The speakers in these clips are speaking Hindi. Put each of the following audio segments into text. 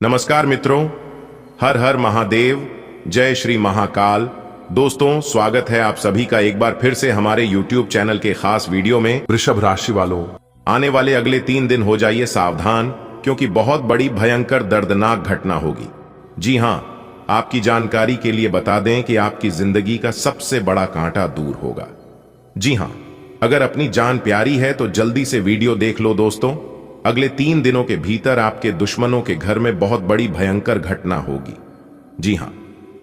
नमस्कार मित्रों, हर हर महादेव, जय श्री महाकाल। दोस्तों, स्वागत है आप सभी का एक बार फिर से हमारे YouTube चैनल के खास वीडियो में। वृषभ राशि वालों, आने वाले अगले 3 दिन हो जाइए सावधान, क्योंकि बहुत बड़ी भयंकर दर्दनाक घटना होगी। जी हां, आपकी जानकारी के लिए बता दें कि आपकी जिंदगी का सबसे बड़ा कांटा दूर होगा। जी हां, अगर अपनी जान प्यारी है तो जल्दी से वीडियो देख लो दोस्तों। अगले 3 दिनों के भीतर आपके दुश्मनों के घर में बहुत बड़ी भयंकर घटना होगी। जी हां,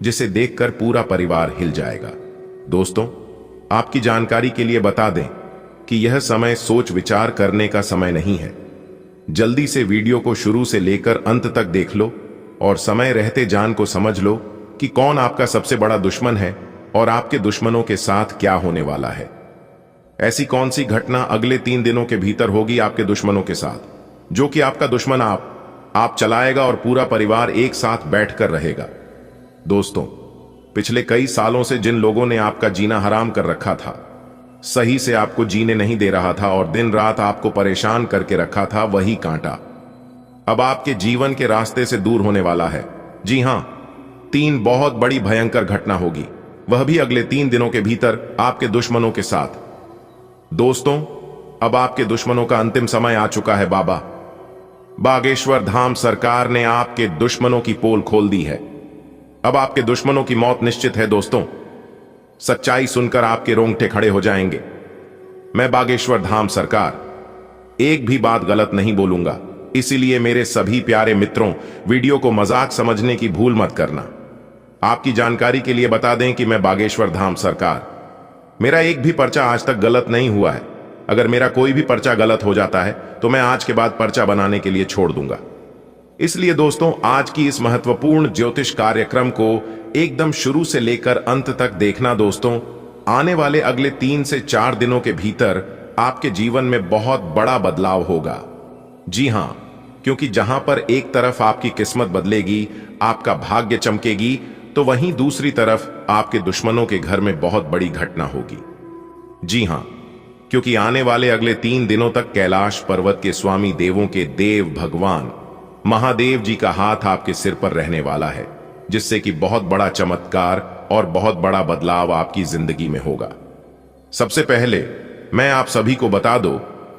जिसे देखकर पूरा परिवार हिल जाएगा। दोस्तों, आपकी जानकारी के लिए बता दें कि यह समय सोच विचार करने का समय नहीं है। जल्दी से वीडियो को शुरू से लेकर अंत तक देख लो और समय रहते जान को समझ लो कि कौन आपका सबसे बड़ा दुश्मन है और आपके दुश्मनों के साथ क्या होने वाला है। ऐसी कौन सी घटना अगले 3 दिनों के भीतर होगी आपके दुश्मनों के साथ, जो कि आपका दुश्मन आप चलाएगा और पूरा परिवार एक साथ बैठकर रहेगा। दोस्तों, पिछले कई सालों से जिन लोगों ने आपका जीना हराम कर रखा था, सही से आपको जीने नहीं दे रहा था और दिन रात आपको परेशान करके रखा था, वही कांटा अब आपके जीवन के रास्ते से दूर होने वाला है। जी हां, 3 बहुत बड़ी भयंकर घटना होगी, वह भी अगले 3 दिनों के भीतर आपके दुश्मनों के साथ। दोस्तों, अब आपके दुश्मनों का अंतिम समय आ चुका है। बाबा बागेश्वर धाम सरकार ने आपके दुश्मनों की पोल खोल दी है। अब आपके दुश्मनों की मौत निश्चित है। दोस्तों, सच्चाई सुनकर आपके रोंगटे खड़े हो जाएंगे। मैं बागेश्वर धाम सरकार एक भी बात गलत नहीं बोलूंगा, इसीलिए मेरे सभी प्यारे मित्रों, वीडियो को मजाक समझने की भूल मत करना। आपकी जानकारी के लिए बता दें कि मैं बागेश्वर धाम सरकार, मेरा एक भी पर्चा आज तक गलत नहीं हुआ है। अगर मेरा कोई भी पर्चा गलत हो जाता है तो मैं आज के बाद पर्चा बनाने के लिए छोड़ दूंगा। इसलिए दोस्तों, आज की इस महत्वपूर्ण ज्योतिष कार्यक्रम को एकदम शुरू से लेकर अंत तक देखना। दोस्तों, आने वाले अगले 3 से 4 दिनों के भीतर आपके जीवन में बहुत बड़ा बदलाव होगा। जी हां, क्योंकि जहां पर एक तरफ आपकी किस्मत बदलेगी, आपका भाग्य चमकेगी, तो वहीं दूसरी तरफ आपके दुश्मनों के घर में बहुत बड़ी घटना होगी। जी हां, क्योंकि आने वाले अगले 3 दिनों तक कैलाश पर्वत के स्वामी देवों के देव भगवान महादेव जी का हाथ आपके सिर पर रहने वाला है, जिससे कि बहुत बड़ा चमत्कार और बहुत बड़ा बदलाव आपकी जिंदगी में होगा। सबसे पहले मैं आप सभी को बता दो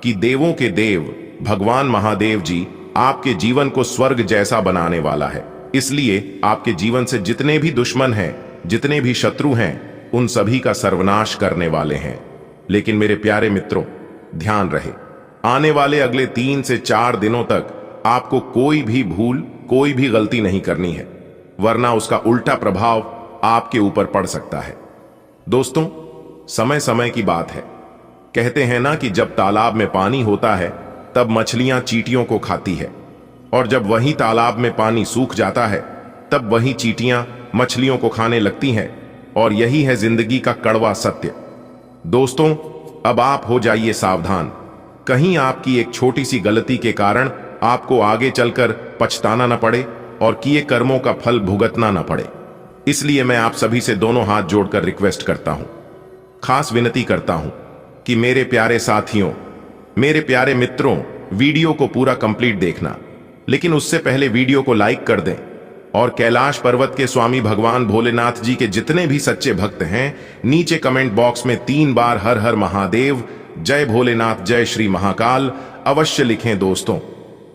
कि देवों के देव भगवान महादेव जी आपके जीवन को स्वर्ग जैसा बनाने वाला है। इसलिए आपके जीवन से जितने भी दुश्मन हैं, जितने भी शत्रु हैं, उन सभी का सर्वनाश करने वाले हैं। लेकिन मेरे प्यारे मित्रों, ध्यान रहे, आने वाले अगले 3 से 4 दिनों तक आपको कोई भी भूल, कोई भी गलती नहीं करनी है, वरना उसका उल्टा प्रभाव आपके ऊपर पड़ सकता है। दोस्तों, समय समय की बात है। कहते हैं ना कि जब तालाब में पानी होता है तब मछलियां चींटियों को खाती है, और जब वही तालाब में पानी सूख जाता है तब वही चींटियां मछलियों को खाने लगती हैं। और यही है जिंदगी का कड़वा सत्य। दोस्तों, अब आप हो जाइए सावधान, कहीं आपकी एक छोटी सी गलती के कारण आपको आगे चलकर पछताना न पड़े और किए कर्मों का फल भुगतना न पड़े। इसलिए मैं आप सभी से दोनों हाथ जोड़कर रिक्वेस्ट करता हूं, खास विनती करता हूं कि मेरे प्यारे साथियों, मेरे प्यारे मित्रों, वीडियो को पूरा कंप्लीट देखना, लेकिन उससे पहले वीडियो को लाइक कर दें और कैलाश पर्वत के स्वामी भगवान भोलेनाथ जी के जितने भी सच्चे भक्त हैं, नीचे कमेंट बॉक्स में 3 बार हर हर महादेव, जय भोलेनाथ, जय श्री महाकाल अवश्य लिखें। दोस्तों,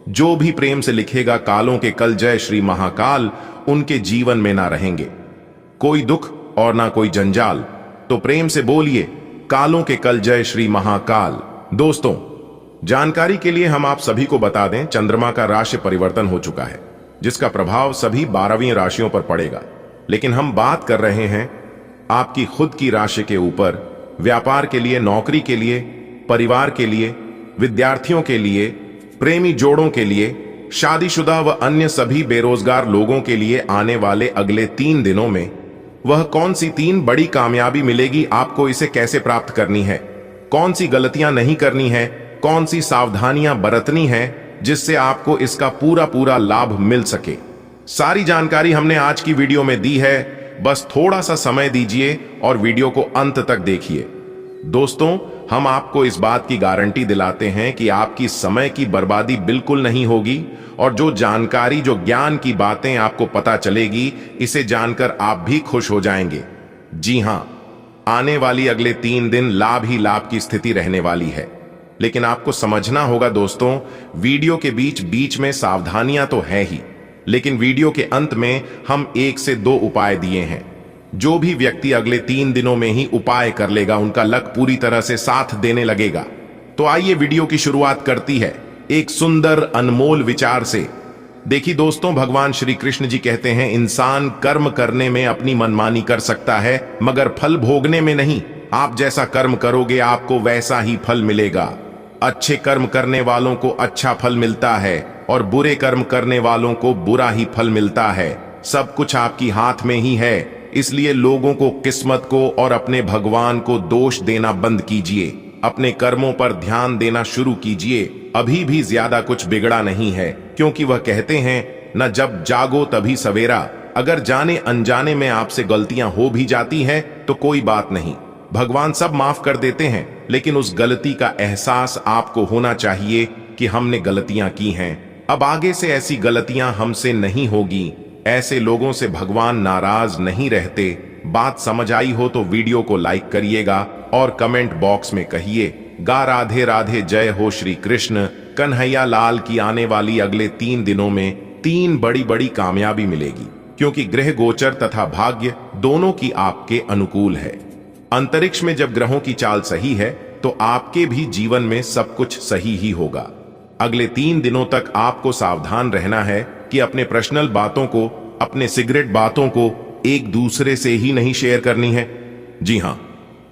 जो भी प्रेम से लिखेगा कालों के कल जय श्री महाकाल, उनके जीवन में ना रहेंगे कोई दुख और ना कोई जंजाल। तो प्रेम से बोलिए कालों के कल जय श्री महाकाल। दोस्तों, जानकारी के लिए हम आप सभी को बता दें, चंद्रमा का राशि परिवर्तन हो चुका है, जिसका प्रभाव सभी 12वीं राशियों पर पड़ेगा। लेकिन हम बात कर रहे हैं आपकी खुद की राशि के ऊपर। व्यापार के लिए, नौकरी के लिए, परिवार के लिए, विद्यार्थियों के लिए, प्रेमी जोड़ों के लिए, शादीशुदा व अन्य सभी बेरोजगार लोगों के लिए आने वाले अगले 3 दिनों में वह कौन सी 3 बड़ी कामयाबी मिलेगी, आपको इसे कैसे प्राप्त करनी है, कौन सी गलतियां नहीं करनी है, कौन सी सावधानियां बरतनी है, जिससे आपको इसका पूरा लाभ मिल सके। सारी जानकारी हमने आज की वीडियो में दी है। बस थोड़ा सा समय दीजिए और वीडियो को अंत तक देखिए। दोस्तों, हम आपको इस बात की गारंटी दिलाते हैं कि आपकी समय की बर्बादी बिल्कुल नहीं होगी और जो जानकारी, जो ज्ञान की बातें आपको पता चलेगी, इसे जानकर आप भी खुश हो जाएंगे। जी हां, आने वाली अगले 3 दिन लाभ ही लाभ की स्थिति रहने वाली है। लेकिन आपको समझना होगा दोस्तों, वीडियो के बीच बीच में सावधानियां तो है ही, लेकिन वीडियो के अंत में हम 1 से 2 उपाय दिए हैं। जो भी व्यक्ति अगले 3 दिनों में ही उपाय कर लेगा, उनका लक पूरी तरह से साथ देने लगेगा। तो आइए वीडियो की शुरुआत करती है एक सुंदर अनमोल विचार से। देखिए दोस्तों, भगवान श्री कृष्ण जी कहते हैं, इंसान कर्म करने में अपनी मनमानी कर सकता है, मगर फल भोगने में नहीं। आप जैसा कर्म करोगे आपको वैसा ही फल मिलेगा। अच्छे कर्म करने वालों को अच्छा फल मिलता है और बुरे कर्म करने वालों को बुरा ही फल मिलता है। सब कुछ आपकी हाथ में ही है। इसलिए लोगों को, किस्मत को और अपने भगवान को दोष देना बंद कीजिए। अपने कर्मों पर ध्यान देना शुरू कीजिए। अभी भी ज्यादा कुछ बिगड़ा नहीं है, क्योंकि वह कहते हैं, न जब जागो तभी सवेरा। अगर जाने अनजाने में आपसे गलतियां हो भी जाती हैं तो कोई बात नहीं, भगवान सब माफ कर देते हैं। लेकिन उस गलती का एहसास आपको होना चाहिए कि हमने गलतियां की हैं। अब आगे से ऐसी गलतियां हमसे नहीं होगी। ऐसे लोगों से भगवान नाराज नहीं रहते। बात समझ आई हो तो वीडियो को लाइक करिएगा और कमेंट बॉक्स में कहिए, गा राधे राधे, जय हो श्री कृष्ण कन्हैया लाल की। आने वाली अगले 3 दिनों में 3 बड़ी बड़ी कामयाबी मिलेगी, क्योंकि ग्रह गोचर तथा भाग्य दोनों की आपके अनुकूल है। अंतरिक्ष में जब ग्रहों की चाल सही है तो आपके भी जीवन में सब कुछ सही ही होगा। अगले 3 दिनों तक आपको सावधान रहना है कि अपने पर्सनल बातों को, अपने सिगरेट बातों को एक दूसरे से ही नहीं शेयर करनी है। जी हां,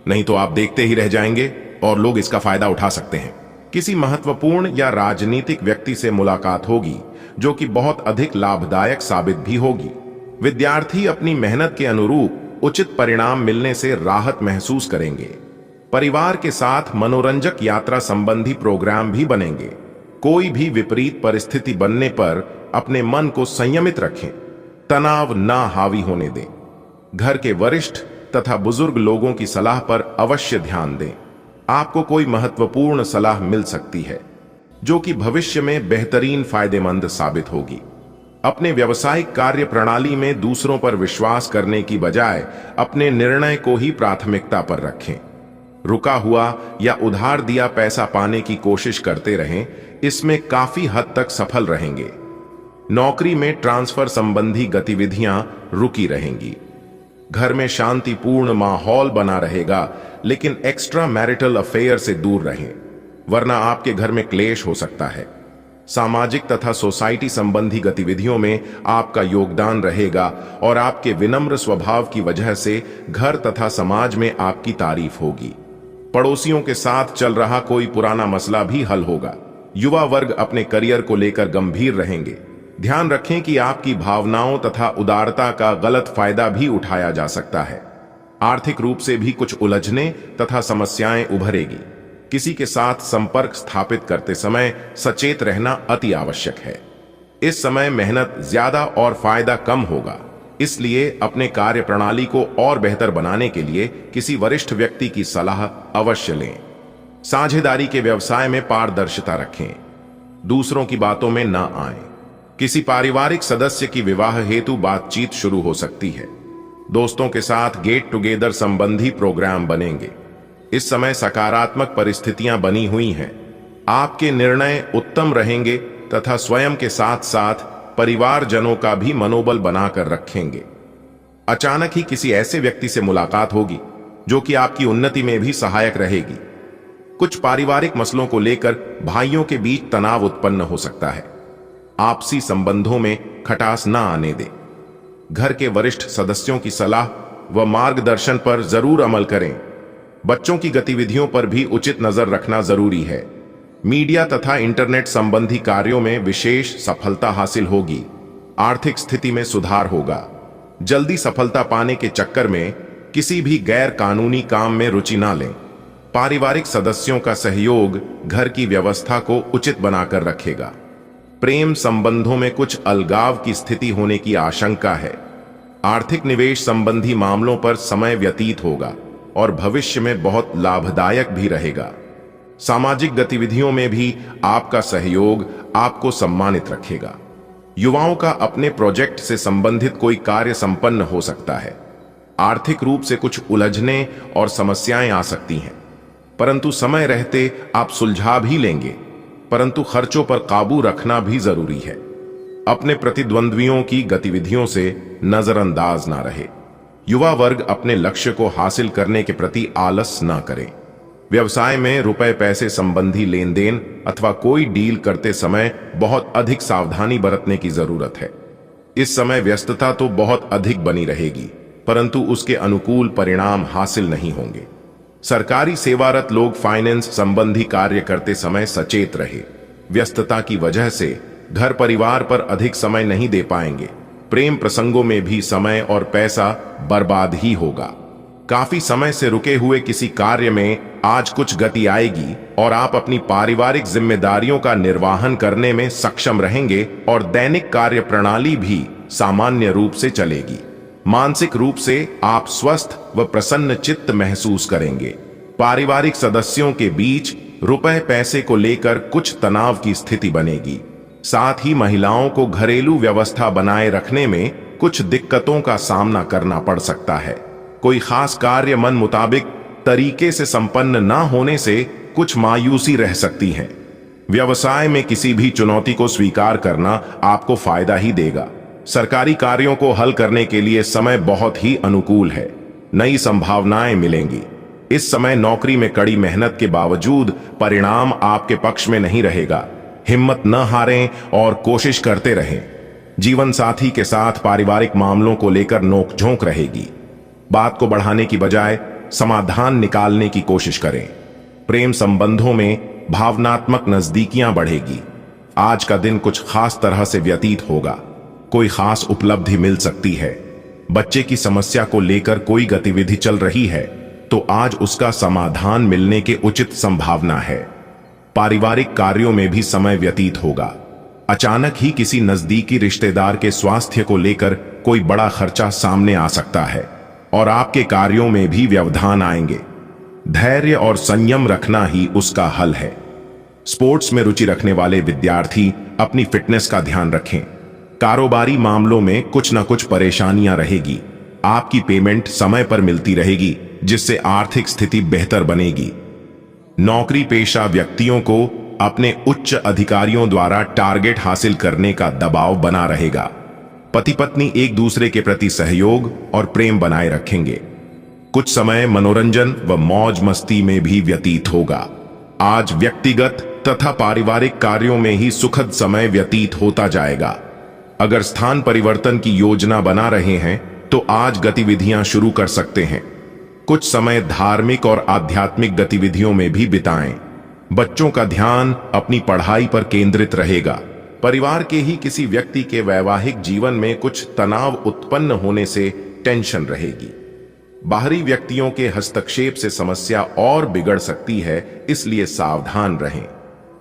नहीं तो आप देखते ही रह जाएंगे और लोग इसका फायदा उठा सकते हैं। किसी महत्वपूर्ण या राजनीतिक व्यक्ति से मुलाकात होगी जो कि बहुत अधिक लाभदायक साबित भी होगी। विद्यार्थी अपनी मेहनत के अनुरूप उचित परिणाम मिलने से राहत महसूस करेंगे। परिवार के साथ मनोरंजक यात्रा संबंधी प्रोग्राम भी बनेंगे। कोई भी विपरीत परिस्थिति बनने पर अपने मन को संयमित रखें, तनाव ना हावी होने दें। घर के वरिष्ठ तथा बुजुर्ग लोगों की सलाह पर अवश्य ध्यान दें। आपको कोई महत्वपूर्ण सलाह मिल सकती है जो कि भविष्य में बेहतरीन फायदेमंद साबित होगी। अपने व्यवसायिक कार्य प्रणाली में दूसरों पर विश्वास करने की बजाय अपने निर्णय को ही प्राथमिकता पर रखें। रुका हुआ या उधार दिया पैसा पाने की कोशिश करते रहें, इसमें काफी हद तक सफल रहेंगे। नौकरी में ट्रांसफर संबंधी गतिविधियां रुकी रहेंगी। घर में शांतिपूर्ण माहौल बना रहेगा, लेकिन एक्स्ट्रा मैरिटल अफेयर से दूर रहें, वरना आपके घर में क्लेश हो सकता है। सामाजिक तथा सोसाइटी संबंधी गतिविधियों में आपका योगदान रहेगा और आपके विनम्र स्वभाव की वजह से घर तथा समाज में आपकी तारीफ होगी। पड़ोसियों के साथ चल रहा कोई पुराना मसला भी हल होगा। युवा वर्ग अपने करियर को लेकर गंभीर रहेंगे। ध्यान रखें कि आपकी भावनाओं तथा उदारता का गलत फायदा भी उठाया जा सकता है। आर्थिक रूप से भी कुछ उलझने तथा समस्याएं उभरेगी। किसी के साथ संपर्क स्थापित करते समय सचेत रहना अति आवश्यक है। इस समय मेहनत ज्यादा और फायदा कम होगा, इसलिए अपने कार्य प्रणाली को और बेहतर बनाने के लिए किसी वरिष्ठ व्यक्ति की सलाह अवश्य लें। साझेदारी के व्यवसाय में पारदर्शिता रखें, दूसरों की बातों में न आएं। किसी पारिवारिक सदस्य की विवाह हेतु बातचीत शुरू हो सकती है। दोस्तों के साथ गेट टुगेदर संबंधी प्रोग्राम बनेंगे। इस समय सकारात्मक परिस्थितियां बनी हुई हैं। आपके निर्णय उत्तम रहेंगे तथा स्वयं के साथ साथ परिवारजनों का भी मनोबल बनाकर रखेंगे। अचानक ही किसी ऐसे व्यक्ति से मुलाकात होगी जो कि आपकी उन्नति में भी सहायक रहेगी। कुछ पारिवारिक मसलों को लेकर भाइयों के बीच तनाव उत्पन्न हो सकता है। आपसी संबंधों में खटास न आने दें। घर के वरिष्ठ सदस्यों की सलाह व मार्गदर्शन पर जरूर अमल करें। बच्चों की गतिविधियों पर भी उचित नजर रखना जरूरी है। मीडिया तथा इंटरनेट संबंधी कार्यों में विशेष सफलता हासिल होगी। आर्थिक स्थिति में सुधार होगा। जल्दी सफलता पाने के चक्कर में किसी भी गैर कानूनी काम में रुचि ना लें। पारिवारिक सदस्यों का सहयोग घर की व्यवस्था को उचित बनाकर रखेगा। प्रेम संबंधों में कुछ अलगाव की स्थिति होने की आशंका है। आर्थिक निवेश संबंधी मामलों पर समय व्यतीत होगा। और भविष्य में बहुत लाभदायक भी रहेगा। सामाजिक गतिविधियों में भी आपका सहयोग आपको सम्मानित रखेगा। युवाओं का अपने प्रोजेक्ट से संबंधित कोई कार्य संपन्न हो सकता है। आर्थिक रूप से कुछ उलझने और समस्याएं आ सकती हैं, परंतु समय रहते आप सुलझा भी लेंगे। परंतु खर्चों पर काबू रखना भी जरूरी है। अपने प्रतिद्वंद्वियों की गतिविधियों से नजरअंदाज ना रहे। युवा वर्ग अपने लक्ष्य को हासिल करने के प्रति आलस ना करें। व्यवसाय में रुपए पैसे संबंधी लेन देन अथवा कोई डील करते समय बहुत अधिक सावधानी बरतने की जरूरत है। इस समय व्यस्तता तो बहुत अधिक बनी रहेगी, परंतु उसके अनुकूल परिणाम हासिल नहीं होंगे। सरकारी सेवारत लोग फाइनेंस संबंधी कार्य करते समय सचेत रहे। व्यस्तता की वजह से घर परिवार पर अधिक समय नहीं दे पाएंगे। प्रेम प्रसंगों में भी समय और पैसा बर्बाद ही होगा। काफी समय से रुके हुए किसी कार्य में आज कुछ गति आएगी और आप अपनी पारिवारिक जिम्मेदारियों का निर्वहन करने में सक्षम रहेंगे और दैनिक कार्य प्रणाली भी सामान्य रूप से चलेगी। मानसिक रूप से आप स्वस्थ व प्रसन्न चित्त महसूस करेंगे। पारिवारिक सदस्यों के बीच रुपए पैसे को लेकर कुछ तनाव की स्थिति बनेगी। साथ ही महिलाओं को घरेलू व्यवस्था बनाए रखने में कुछ दिक्कतों का सामना करना पड़ सकता है। कोई खास कार्य मन मुताबिक तरीके से संपन्न ना होने से कुछ मायूसी रह सकती है। व्यवसाय में किसी भी चुनौती को स्वीकार करना आपको फायदा ही देगा। सरकारी कार्यों को हल करने के लिए समय बहुत ही अनुकूल है। नई संभावनाएं मिलेंगी। इस समय नौकरी में कड़ी मेहनत के बावजूद परिणाम आपके पक्ष में नहीं रहेगा। हिम्मत न हारें और कोशिश करते रहें। जीवन साथी के साथ पारिवारिक मामलों को लेकर नोकझोंक रहेगी। बात को बढ़ाने की बजाय समाधान निकालने की कोशिश करें। प्रेम संबंधों में भावनात्मक नजदीकियां बढ़ेगी। आज का दिन कुछ खास तरह से व्यतीत होगा। कोई खास उपलब्धि मिल सकती है। बच्चे की समस्या को लेकर कोई गतिविधि चल रही है तो आज उसका समाधान मिलने के उचित संभावना है। पारिवारिक कार्यों में भी समय व्यतीत होगा। अचानक ही किसी नजदीकी रिश्तेदार के स्वास्थ्य को लेकर कोई बड़ा खर्चा सामने आ सकता है और आपके कार्यों में भी व्यवधान आएंगे। धैर्य और संयम रखना ही उसका हल है। स्पोर्ट्स में रुचि रखने वाले विद्यार्थी अपनी फिटनेस का ध्यान रखें। कारोबारी मामलों में कुछ न कुछ परेशानियां रहेगी। आपकी पेमेंट समय पर मिलती रहेगी, जिससे आर्थिक स्थिति बेहतर बनेगी। नौकरी पेशा व्यक्तियों को अपने उच्च अधिकारियों द्वारा टारगेट हासिल करने का दबाव बना रहेगा। पति पत्नी एक दूसरे के प्रति सहयोग और प्रेम बनाए रखेंगे। कुछ समय मनोरंजन व मौज मस्ती में भी व्यतीत होगा। आज व्यक्तिगत तथा पारिवारिक कार्यों में ही सुखद समय व्यतीत होता जाएगा। अगर स्थान परिवर्तन की योजना बना रहे हैं तो आज गतिविधियां शुरू कर सकते हैं। कुछ समय धार्मिक और आध्यात्मिक गतिविधियों में भी बिताएं। बच्चों का ध्यान अपनी पढ़ाई पर केंद्रित रहेगा। परिवार के ही किसी व्यक्ति के वैवाहिक जीवन में कुछ तनाव उत्पन्न होने से टेंशन रहेगी। बाहरी व्यक्तियों के हस्तक्षेप से समस्या और बिगड़ सकती है, इसलिए सावधान रहें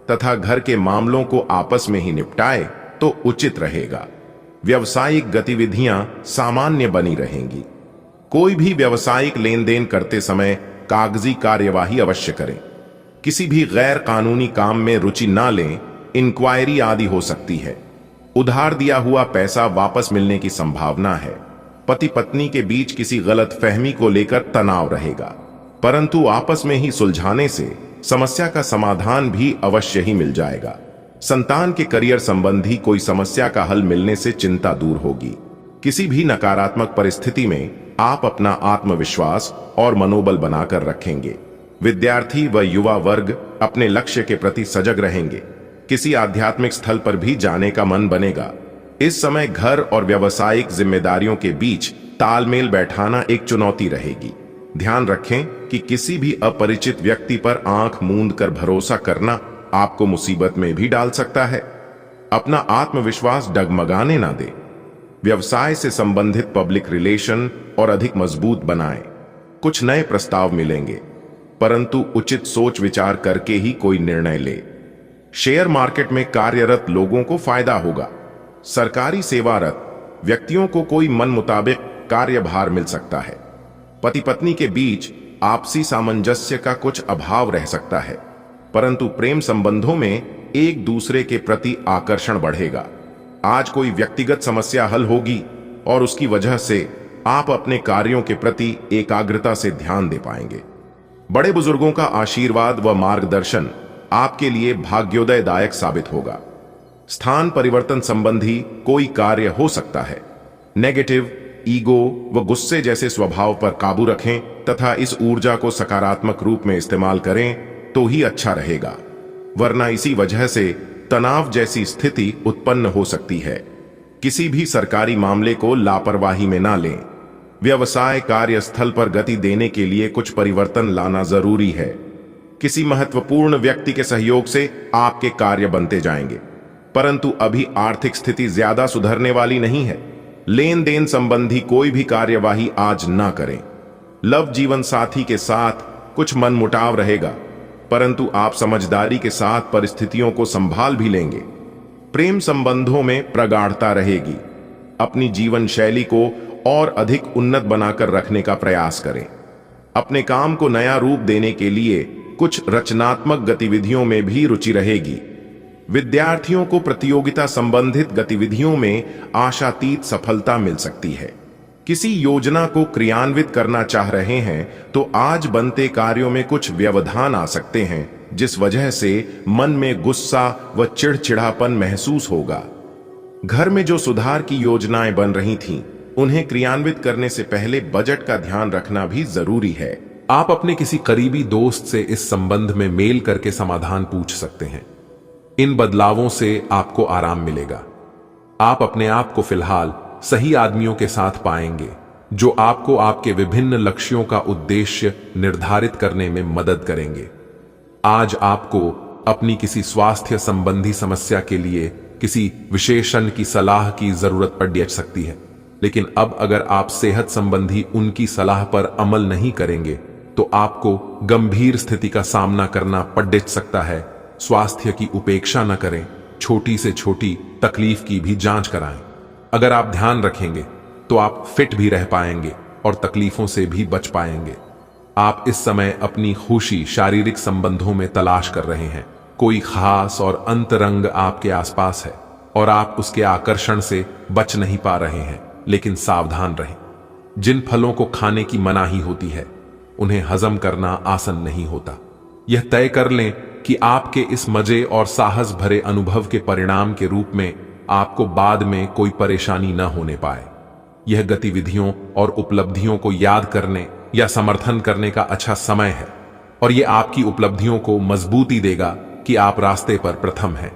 तथा घर के मामलों को आपस में ही निपटाएं तो उचित रहेगा। व्यावसायिक गतिविधियां सामान्य बनी रहेंगी। कोई भी व्यावसायिक लेन देन करते समय कागजी कार्यवाही अवश्य करें। किसी भी गैर कानूनी काम में रुचि ना लें, इंक्वायरी आदि हो सकती है। उधार दिया हुआ पैसा वापस मिलने की संभावना है। पति पत्नी के बीच किसी गलत फहमी को लेकर तनाव रहेगा, परंतु आपस में ही सुलझाने से समस्या का समाधान भी अवश्य ही मिल जाएगा। संतान के करियर संबंधी कोई समस्या का हल मिलने से चिंता दूर होगी। किसी भी नकारात्मक परिस्थिति में आप अपना आत्मविश्वास और मनोबल बनाकर रखेंगे। विद्यार्थी व युवा वर्ग अपने लक्ष्य के प्रति सजग रहेंगे। किसी आध्यात्मिक स्थल पर भी जाने का मन बनेगा। इस समय घर और व्यावसायिक जिम्मेदारियों के बीच तालमेल बैठाना एक चुनौती रहेगी। ध्यान रखें कि किसी भी अपरिचित व्यक्ति पर आंख मूंद कर भरोसा करना आपको मुसीबत में भी डाल सकता है। अपना आत्मविश्वास डगमगाने ना दें। व्यवसाय से संबंधित पब्लिक रिलेशन और अधिक मजबूत बनाएं। कुछ नए प्रस्ताव मिलेंगे, परंतु उचित सोच विचार करके ही कोई निर्णय ले। शेयर मार्केट में कार्यरत लोगों को फायदा होगा। सरकारी सेवारत व्यक्तियों को कोई मन मुताबिक कार्यभार मिल सकता है। पति पत्नी के बीच आपसी सामंजस्य का कुछ अभाव रह सकता है, परंतु प्रेम संबंधों में एक दूसरे के प्रति आकर्षण बढ़ेगा। आज कोई व्यक्तिगत समस्या हल होगी और उसकी वजह से आप अपने कार्यों के प्रति एकाग्रता से ध्यान दे पाएंगे। बड़े बुजुर्गों का आशीर्वाद व मार्गदर्शन आपके लिए भाग्योदयदायक साबित होगा। स्थान परिवर्तन संबंधी कोई कार्य हो सकता है। नेगेटिव, ईगो व गुस्से जैसे स्वभाव पर काबू रखें तथा इस ऊर्जा को सकारात्मक रूप में इस्तेमाल करें तो ही अच्छा रहेगा, वरना इसी वजह से तनाव जैसी स्थिति उत्पन्न हो सकती है। किसी भी सरकारी मामले को लापरवाही में ना लें। व्यवसाय कार्यस्थल पर गति देने के लिए कुछ परिवर्तन लाना जरूरी है। किसी महत्वपूर्ण व्यक्ति के सहयोग से आपके कार्य बनते जाएंगे, परंतु अभी आर्थिक स्थिति ज्यादा सुधरने वाली नहीं है। लेन देन संबंधी कोई भी कार्यवाही आज ना करें। लव जीवन साथी के साथ कुछ मनमुटाव रहेगा, परंतु आप समझदारी के साथ परिस्थितियों को संभाल भी लेंगे। प्रेम संबंधों में प्रगाढ़ता रहेगी। अपनी जीवन शैली को और अधिक उन्नत बनाकर रखने का प्रयास करें। अपने काम को नया रूप देने के लिए कुछ रचनात्मक गतिविधियों में भी रुचि रहेगी। विद्यार्थियों को प्रतियोगिता संबंधित गतिविधियों में आशातीत सफलता मिल सकती है। किसी योजना को क्रियान्वित करना चाह रहे हैं तो आज बनते कार्यों में कुछ व्यवधान आ सकते हैं, जिस वजह से मन में गुस्सा व चिड़चिड़ापन महसूस होगा। घर में जो सुधार की योजनाएं बन रही थीं, उन्हें क्रियान्वित करने से पहले बजट का ध्यान रखना भी जरूरी है। आप अपने किसी करीबी दोस्त से इस संबंध में मेल करके समाधान पूछ सकते हैं। इन बदलावों से आपको आराम मिलेगा। आप अपने आप को फिलहाल सही आदमियों के साथ पाएंगे, जो आपको आपके विभिन्न लक्ष्यों का उद्देश्य निर्धारित करने में मदद करेंगे। आज आपको अपनी किसी स्वास्थ्य संबंधी समस्या के लिए किसी विशेषज्ञ की सलाह की जरूरत पड़ सकती है, लेकिन अब अगर आप सेहत संबंधी उनकी सलाह पर अमल नहीं करेंगे तो आपको गंभीर स्थिति का सामना करना पड़ सकता है। स्वास्थ्य की उपेक्षा न करें, छोटी से छोटी तकलीफ की भी जांच कराएं। अगर आप ध्यान रखेंगे तो आप फिट भी रह पाएंगे और तकलीफों से भी बच पाएंगे। आप इस समय अपनी खुशी शारीरिक संबंधों में तलाश कर रहे हैं। कोई खास और अंतरंग आपके आसपास है और आप उसके आकर्षण से बच नहीं पा रहे हैं, लेकिन सावधान रहें। जिन फलों को खाने की मनाही होती है, उन्हें हजम करना आसान नहीं होता। यह तय कर लें कि आपके इस मजे और साहस भरे अनुभव के परिणाम के रूप में आपको बाद में कोई परेशानी न होने पाए। यह गतिविधियों और उपलब्धियों को याद करने या समर्थन करने का अच्छा समय है और यह आपकी उपलब्धियों को मजबूती देगा कि आप रास्ते पर प्रथम हैं।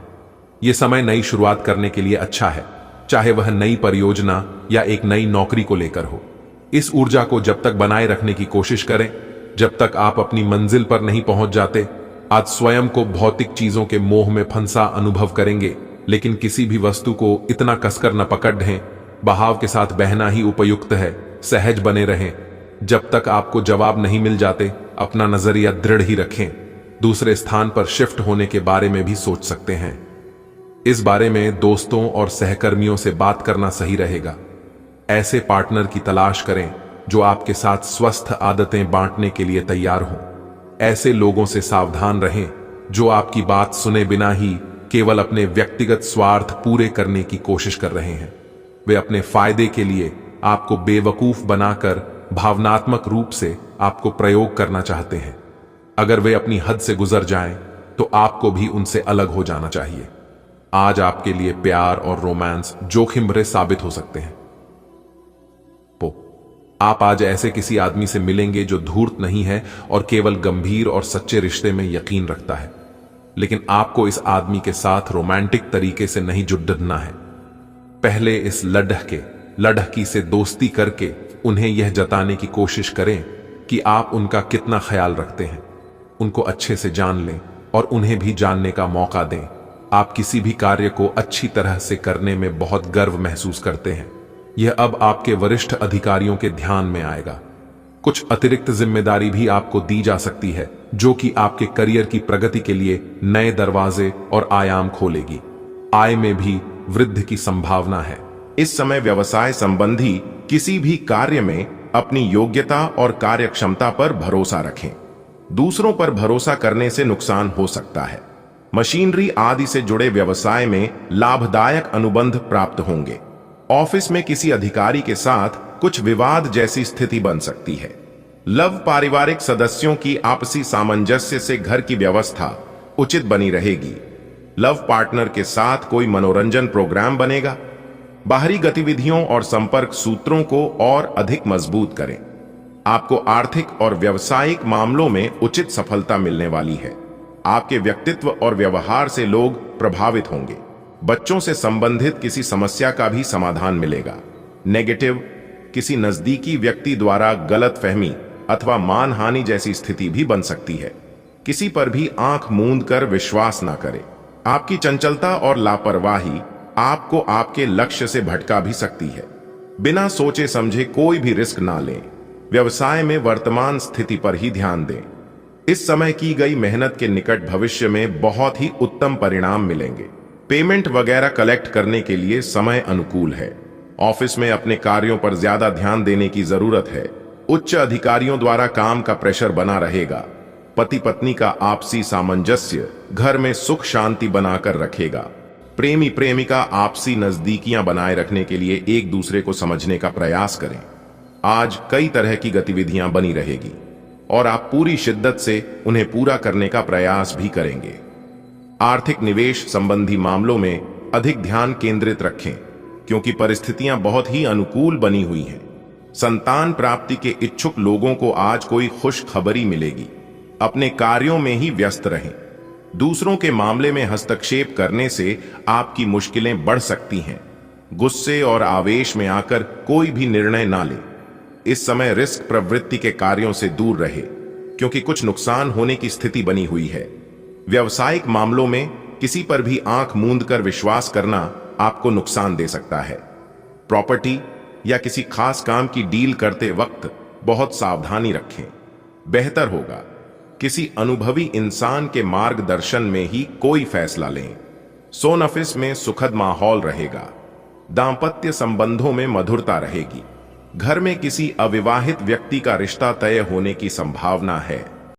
यह समय नई शुरुआत करने के लिए अच्छा है, चाहे वह नई परियोजना या एक नई नौकरी को लेकर हो। इस ऊर्जा को जब तक बनाए रखने की कोशिश करें जब तक आप अपनी मंजिल पर नहीं पहुंच जाते। आज स्वयं को भौतिक चीजों के मोह में फंसा अनुभव करेंगे, लेकिन किसी भी वस्तु को इतना कसकर न पकड़ ढें। बहाव के साथ बहना ही उपयुक्त है। सहज बने रहें। जब तक आपको जवाब नहीं मिल जाते, अपना नजरिया दृढ़ ही रखें। दूसरे स्थान पर शिफ्ट होने के बारे में भी सोच सकते हैं। इस बारे में दोस्तों और सहकर्मियों से बात करना सही रहेगा। ऐसे पार्टनर की तलाश करें जो आपके साथ स्वस्थ आदतें बांटने के लिए तैयार हों। ऐसे लोगों से सावधान रहें जो आपकी बात सुने बिना ही केवल अपने व्यक्तिगत स्वार्थ पूरे करने की कोशिश कर रहे हैं। वे अपने फायदे के लिए आपको बेवकूफ बनाकर भावनात्मक रूप से आपको प्रयोग करना चाहते हैं। अगर वे अपनी हद से गुजर जाएं, तो आपको भी उनसे अलग हो जाना चाहिए। आज आपके लिए प्यार और रोमांस जोखिम भरे साबित हो सकते हैं। आप आज ऐसे किसी आदमी से मिलेंगे जो धूर्त नहीं है और केवल गंभीर और सच्चे रिश्ते में यकीन रखता है, लेकिन आपको इस आदमी के साथ रोमांटिक तरीके से नहीं जुड़ना है। पहले इस लड़की से दोस्ती करके उन्हें यह जताने की कोशिश करें कि आप उनका कितना ख्याल रखते हैं। उनको अच्छे से जान लें और उन्हें भी जानने का मौका दें। आप किसी भी कार्य को अच्छी तरह से करने में बहुत गर्व महसूस करते हैं। यह अब आपके वरिष्ठ अधिकारियों के ध्यान में आएगा। कुछ अतिरिक्त जिम्मेदारी भी आपको दी जा सकती है, जो कि आपके करियर की प्रगति के लिए नए दरवाजे और आयाम खोलेगी। आय में भी वृद्धि की संभावना है। इस समय व्यवसाय संबंधी किसी भी कार्य में अपनी योग्यता और कार्यक्षमता पर भरोसा रखें। दूसरों पर भरोसा करने से नुकसान हो सकता है। मशीनरी आदि से जुड़े व्यवसाय में लाभदायक अनुबंध प्राप्त होंगे। ऑफिस में किसी अधिकारी के साथ कुछ विवाद जैसी स्थिति बन सकती है। लव पारिवारिक सदस्यों की आपसी सामंजस्य से घर की व्यवस्था उचित बनी रहेगी। लव पार्टनर के साथ कोई मनोरंजन प्रोग्राम बनेगा। बाहरी गतिविधियों और संपर्क सूत्रों को और अधिक मजबूत करें। आपको आर्थिक और व्यावसायिक मामलों में उचित सफलता मिलने वाली है। आपके व्यक्तित्व और व्यवहार से लोग प्रभावित होंगे। बच्चों से संबंधित किसी समस्या का भी समाधान मिलेगा। नेगेटिव, किसी नजदीकी व्यक्ति द्वारा गलतफहमी अथवा मानहानि जैसी स्थिति भी बन सकती है। किसी पर भी आंख मूंद कर विश्वास ना करें। आपकी चंचलता और लापरवाही आपको आपके लक्ष्य से भटका भी सकती है। बिना सोचे समझे कोई भी रिस्क ना लें। व्यवसाय में वर्तमान स्थिति पर ही ध्यान दें। इस समय की गई मेहनत के निकट भविष्य में बहुत ही उत्तम परिणाम मिलेंगे। पेमेंट वगैरह कलेक्ट करने के लिए समय अनुकूल है। ऑफिस में अपने कार्यों पर ज्यादा ध्यान देने की जरूरत है। उच्च अधिकारियों द्वारा काम का प्रेशर बना रहेगा। पति पत्नी का आपसी सामंजस्य घर में सुख शांति बनाकर रखेगा। प्रेमी प्रेमिका आपसी नजदीकियां बनाए रखने के लिए एक दूसरे को समझने का प्रयास करें। आज कई तरह की गतिविधियां बनी रहेगी और आप पूरी शिद्दत से उन्हें पूरा करने का प्रयास भी करेंगे। आर्थिक निवेश संबंधी मामलों में अधिक ध्यान केंद्रित रखें क्योंकि परिस्थितियां बहुत ही अनुकूल बनी हुई हैं। संतान प्राप्ति के इच्छुक लोगों को आज कोई खुश खबरी मिलेगी। अपने कार्यों में ही व्यस्त रहें। दूसरों के मामले में हस्तक्षेप करने से आपकी मुश्किलें बढ़ सकती हैं। गुस्से और आवेश में आकर कोई भी निर्णय ना लें। इस समय रिस्क प्रवृत्ति के कार्यों से दूर रहे क्योंकि कुछ नुकसान होने की स्थिति बनी हुई है। व्यावसायिक मामलों में किसी पर भी आंख मूंद कर विश्वास करना आपको नुकसान दे सकता है। प्रॉपर्टी या किसी खास काम की डील करते वक्त बहुत सावधानी रखें। बेहतर होगा किसी अनुभवी इंसान के मार्गदर्शन में ही कोई फैसला लें। सोन ऑफिस में सुखद माहौल रहेगा। दांपत्य संबंधों में मधुरता रहेगी। घर में किसी अविवाहित व्यक्ति का रिश्ता तय होने की संभावना है।